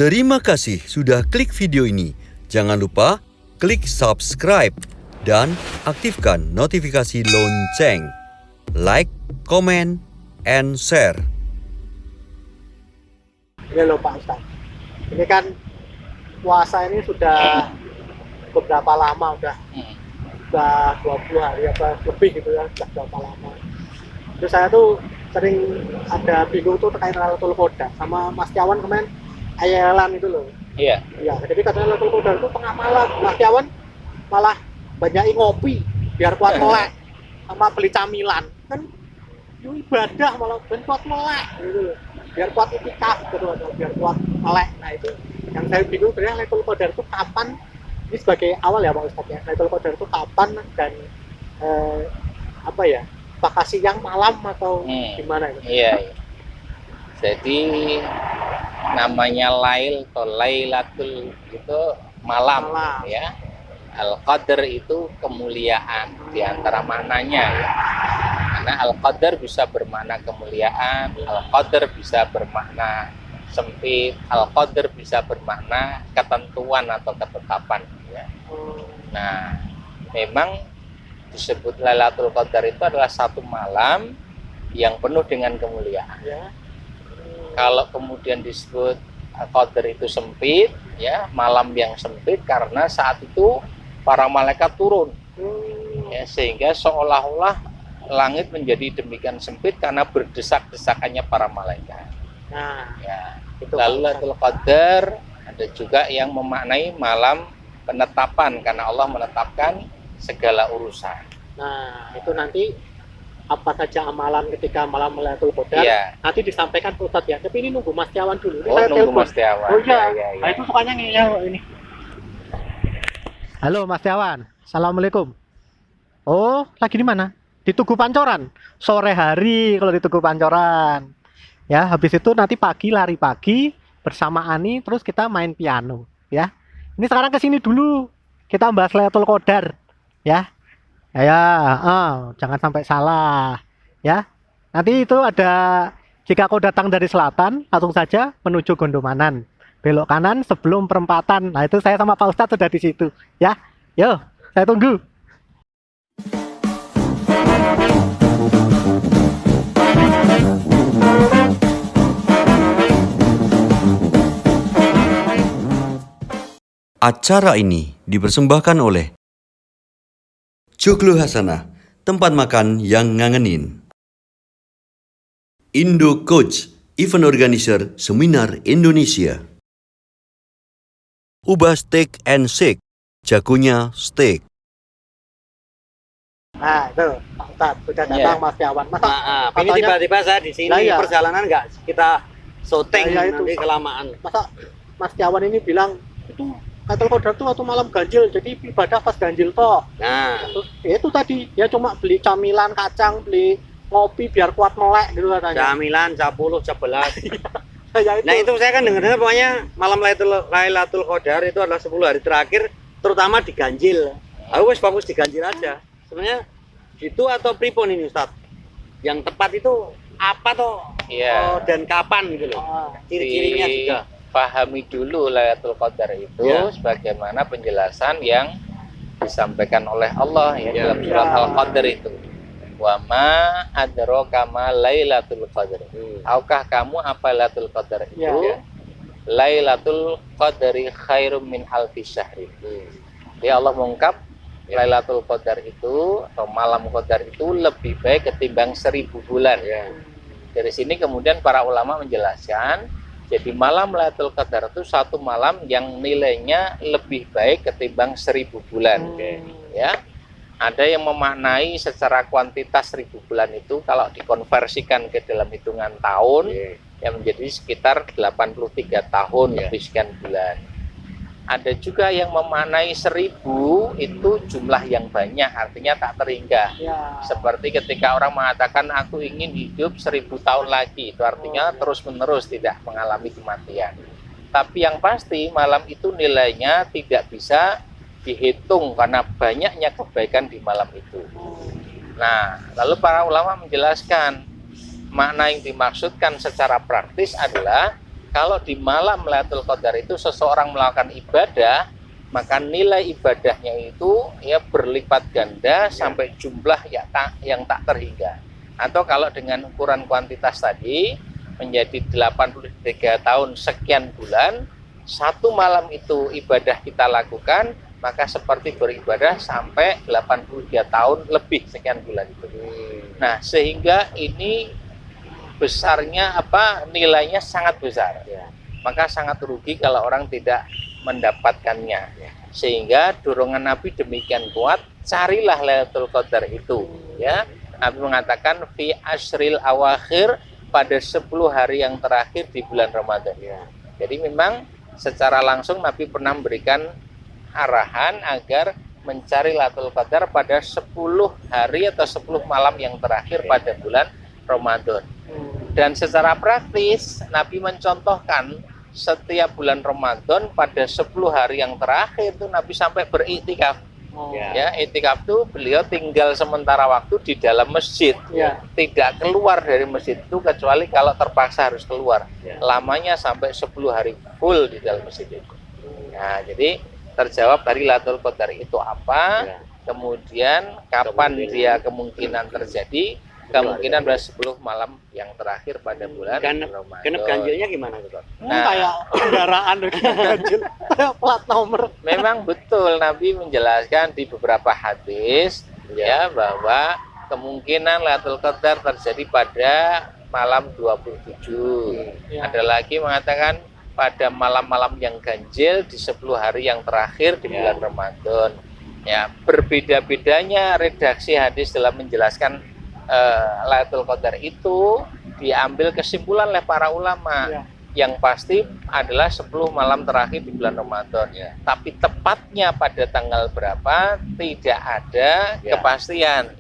Terima kasih sudah klik video ini. Jangan lupa klik subscribe dan aktifkan notifikasi lonceng. Like, comment, and share. Ini loh Pak Ustadz, ini kan puasa ini sudah beberapa lama, udah 20 hari apa lebih gitu ya, sudah berapa lama. Terus saya tuh sering ada bingung tuh terkait Lailatul Qadar sama Mas Tiawan kemarin ayalan itu loh. Iya. Iya, jadi katanya Lailatul Qadar itu tengah malam. Mas Tiawan malah banyak ngopi biar kuat melek sama beli camilan. Kan ibadah malah ben kuat melek gitu loh. Biar kuat itikaf gitu loh, biar kuat melek. Nah, itu yang saya bingung sebenarnya Lailatul Qadar itu kapan? Ini sebagai awal ya Pak Ustadz ya. Lailatul Qadar itu kapan dan apa ya? Apakah siang malam atau gimana itu? Iya. Jadi namanya lail atau lailatul itu malam. Ya. Al-Qadar itu kemuliaan di antara maknanya ya. Karena Al-Qadar bisa bermakna kemuliaan, Al-Qadar bisa bermakna sempit, Al-Qadar bisa bermakna ketentuan atau ketetapan ya. Nah, memang disebut Lailatul Qadar itu adalah satu malam yang penuh dengan kemuliaan. Ya. Kalau kemudian disebut Qadar itu sempit, ya malam yang sempit karena saat itu para malaikat turun, ya, sehingga seolah-olah langit menjadi demikian sempit karena berdesak-desakannya para malaikat. Nah, ya. Lalu Lailatul Qadar ada juga yang memaknai malam penetapan karena Allah menetapkan segala urusan. Nah, itu nanti apa saja amalan ketika malam Lailatul Qadar nanti disampaikan ke Ustadz ya. Tapi ini nunggu Mas Tiawan dulu. Ini saya nunggu Mas Tiawan. Oh iya. Nah, itu sukanya ngeyel ini. Halo Mas Tiawan. Assalamualaikum. Oh, lagi di mana? Di Tugu Pancoran. Sore hari kalau di Tugu Pancoran. Ya, habis itu nanti pagi lari pagi bersama Ani terus kita main piano, ya. Ini sekarang ke sini dulu. Kita bahas Lailatul Qadar. Ya, jangan sampai salah, ya. Nanti itu ada, jika kau datang dari selatan, langsung saja menuju Gondomanan, belok kanan sebelum perempatan. Nah, itu saya sama Pak Ustadz sudah di situ, ya. Yo, saya tunggu. Acara ini dipersembahkan oleh Joglo Hasanah, tempat makan yang ngangenin. Indo Coach, event organizer seminar Indonesia. Ubah Steak and Shake, jagonya steak. Nah, itu Pak Ustadz sudah datang Mas Tiawan. Ini tiba-tiba saya di sini perjalanan nggak kita syuting nanti kelamaan. Masa Mas Tiawan ini bilang itu Lailatul Qadar itu waktu malam ganjil, jadi ibadah pas ganjil toh. Nah, terus itu tadi dia cuma beli camilan kacang, beli ngopi biar kuat melek gitu katanya. Camilan, 10, 11. Nah itu saya kan dengar-dengar pokoknya malam Lailatul Qadar itu adalah 10 hari terakhir, terutama di ganjil. Aku wis fokus di ganjil aja. Sebenarnya gitu atau pripun ini Ustadz? Yang tepat itu apa toh? Iya. Dan kapan gitu loh? Ciri-cirinya juga. Pahami dulu Lailatul Qadar itu sebagaimana penjelasan yang disampaikan oleh Allah ya dalam surat Al-Qadar itu. Wa ma adraka ma Lailatul Qadar. Tahukah kamu apa Lailatul Qadar itu? Lailatul Qadari khairum min alfi syahri. Ya Allah mengungkap Lailatul Qadar itu atau malam Qadar itu lebih baik ketimbang 1000 bulan. Dari sini kemudian para ulama menjelaskan, jadi malam Lailatul Qadar itu satu malam yang nilainya lebih baik ketimbang 1000 bulan. Ya. Ada yang memaknai secara kuantitas 1000 bulan itu kalau dikonversikan ke dalam hitungan tahun yang menjadi sekitar 83 tahun lebih sekian bulan. Ada juga yang memaknai 1000 itu jumlah yang banyak, artinya tak terhingga. Seperti ketika orang mengatakan aku ingin hidup 1000 tahun lagi, itu artinya terus-menerus tidak mengalami kematian. Tapi yang pasti malam itu nilainya tidak bisa dihitung karena banyaknya kebaikan di malam itu. Nah, lalu para ulama menjelaskan makna yang dimaksudkan secara praktis adalah kalau di malam Lailatul Qadar itu seseorang melakukan ibadah, maka nilai ibadahnya itu ya berlipat ganda sampai jumlah yang tak terhingga. Atau kalau dengan ukuran kuantitas tadi menjadi 83 tahun sekian bulan, satu malam itu ibadah kita lakukan, maka seperti beribadah sampai 83 tahun lebih sekian bulan itu. Nah, sehingga ini besarnya nilainya sangat besar. Maka sangat rugi kalau orang tidak mendapatkannya. Sehingga dorongan Nabi demikian kuat, carilah Lailatul Qadar itu, ya. Nabi mengatakan fi asril awakhir, pada 10 hari yang terakhir di bulan Ramadan. Jadi memang secara langsung Nabi pernah memberikan arahan agar mencari Lailatul Qadar pada 10 hari atau 10 malam yang terakhir pada bulan Ramadan. Dan secara praktis Nabi mencontohkan setiap bulan Ramadan pada 10 hari yang terakhir itu Nabi sampai beriktikaf. Ya, iktikaf itu beliau tinggal sementara waktu di dalam masjid. Tidak keluar dari masjid itu kecuali kalau terpaksa harus keluar. Lamanya sampai 10 hari full di dalam masjid itu. Nah, jadi terjawab dari Lailatul Qadar itu apa, kemudian kapan dia kemungkinan terjadi, kemungkinan pada 10 malam yang terakhir pada bulan Ramadan. Genep ganjilnya gimana tuh? Kayak kendaraan ganjil, kayak plat nomor. Memang betul Nabi menjelaskan di beberapa hadis ya bahwa kemungkinan Lailatul Qadar terjadi pada malam 27. Ada lagi mengatakan pada malam-malam yang ganjil di 10 hari yang terakhir di bulan Ramadan. Ya, berbeda-bedanya redaksi hadis dalam menjelaskan Lailatul Qadar itu diambil kesimpulan oleh para ulama. Yang pasti adalah 10 malam terakhir di bulan Ramadan. Tapi tepatnya pada tanggal berapa tidak ada kepastian.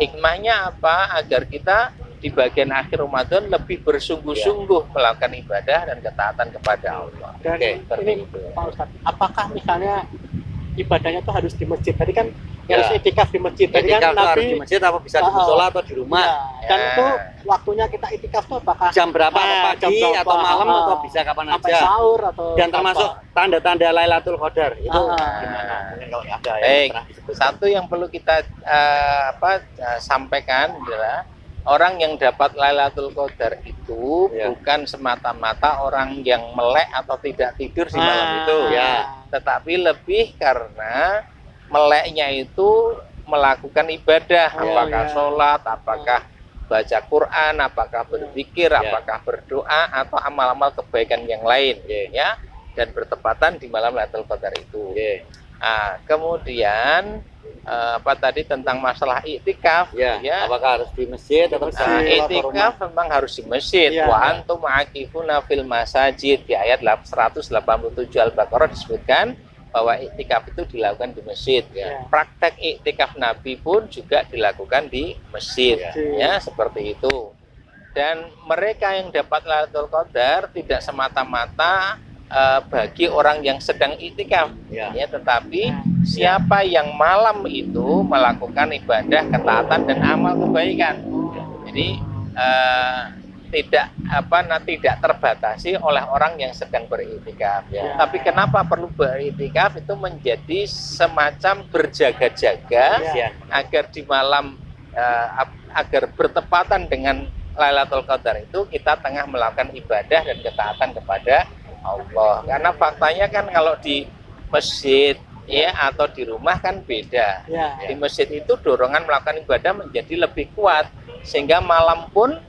Hikmahnya apa? Agar kita di bagian akhir Ramadan lebih bersungguh-sungguh melakukan ibadah dan ketaatan kepada Allah. Dan ini Pak Ustadz, apakah misalnya ibadahnya itu harus di masjid? Tadi kan harus itikaf di masjid. Tadi kan Nabi Nabi di masjid apa bisa di musola atau di rumah? Dan itu waktunya kita itikaf itu apakah Jam berapa? Pagi atau malam atau bisa kapan sampai aja? sahur atau Dan termasuk tanda-tanda Lailatul Qadar itu gimana? Mungkin kalau ada Baik, yang pernah disebut. satu yang perlu kita sampaikan adalah orang yang dapat Lailatul Qadar itu bukan semata-mata orang yang melek atau tidak tidur di malam itu, tetapi lebih karena meleknya itu melakukan ibadah, apakah sholat, apakah baca Quran, apakah berzikir, apakah berdoa atau amal-amal kebaikan yang lain, ya, dan bertepatan di malam Lailatul Qadar itu. Nah, kemudian tadi tentang masalah iktikaf, apakah harus di masjid atau iktikaf memang harus di masjid. Wa antum aqifuna fil masajid, di ayat 187 Al-Baqarah disebutkan bahwa iktikaf itu dilakukan di masjid. Praktek iktikaf Nabi pun juga dilakukan di masjid, ya seperti itu. Dan mereka yang dapat Lailatul Qadar tidak semata-mata bagi orang yang sedang iktikaf, tetapi siapa yang malam itu melakukan ibadah, ketaatan dan amal kebaikan. Jadi tidak terbatasi oleh orang yang sedang beriktikaf. Tapi kenapa perlu beriktikaf? Itu menjadi semacam berjaga-jaga agar di malam agar bertepatan dengan Lailatul Qadar itu kita tengah melakukan ibadah dan ketaatan kepada Allah. Karena faktanya kan kalau di masjid atau di rumah kan beda. Di masjid itu dorongan melakukan ibadah menjadi lebih kuat, sehingga malam pun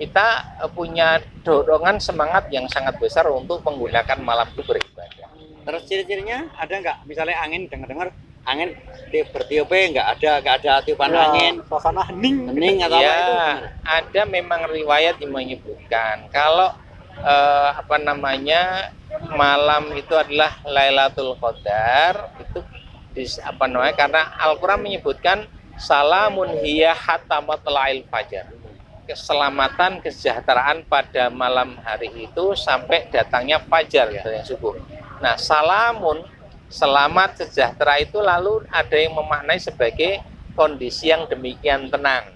kita punya dorongan semangat yang sangat besar untuk menggunakan malam itu beribadah. Terus ciri-cirinya ada nggak? Misalnya angin, dengar-dengar angin bertiupnya nggak ada tiupan angin, suasana hening atau apa itu? Ada memang riwayat yang menyebutkan kalau malam itu adalah Lailatul Qadar itu karena Al-Qur'an menyebutkan salamun hiya hatta matla'il fajar. Keselamatan, kesejahteraan pada malam hari itu sampai datangnya fajar yang subuh. Nah, salamun, selamat, sejahtera itu lalu ada yang memaknai sebagai kondisi yang demikian tenang.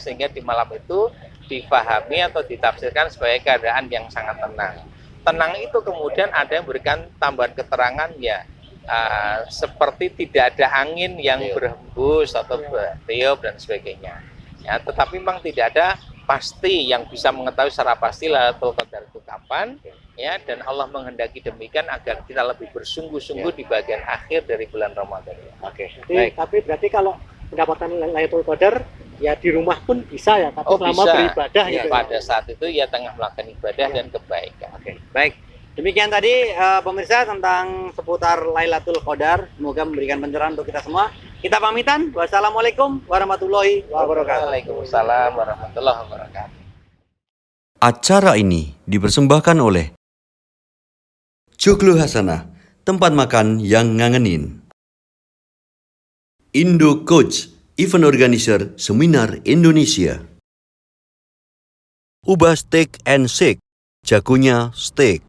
Sehingga di malam itu difahami atau ditafsirkan sebagai keadaan yang sangat tenang. Tenang itu kemudian ada yang berikan tambahan keterangan ya seperti tidak ada angin yang berhembus atau bertiup dan sebagainya. Ya, tetapi memang tidak ada pasti yang bisa mengetahui secara pasti Lailatul Qadar itu kapan, ya, dan Allah menghendaki demikian agar kita lebih bersungguh-sungguh di bagian akhir dari bulan Ramadan. Oke. Jadi, tapi berarti kalau mendapatkan Lailatul Qadar ya di rumah pun bisa ya, tapi selama bisa. beribadah Ya, gitu. pada saat itu ya tengah melakukan ibadah dan kebaikan. Oke, baik. Demikian tadi pemirsa tentang seputar Lailatul Qadar. Semoga memberikan pencerahan untuk kita semua. Kita pamitan. Wassalamualaikum warahmatullahi wabarakatuh. Waalaikumsalam warahmatullahi wabarakatuh. Acara ini dipersembahkan oleh Joglo Hasanah, tempat makan yang ngangenin. Indo Coach, event organizer seminar Indonesia. Ubah Steak and Shake, jagonya steak.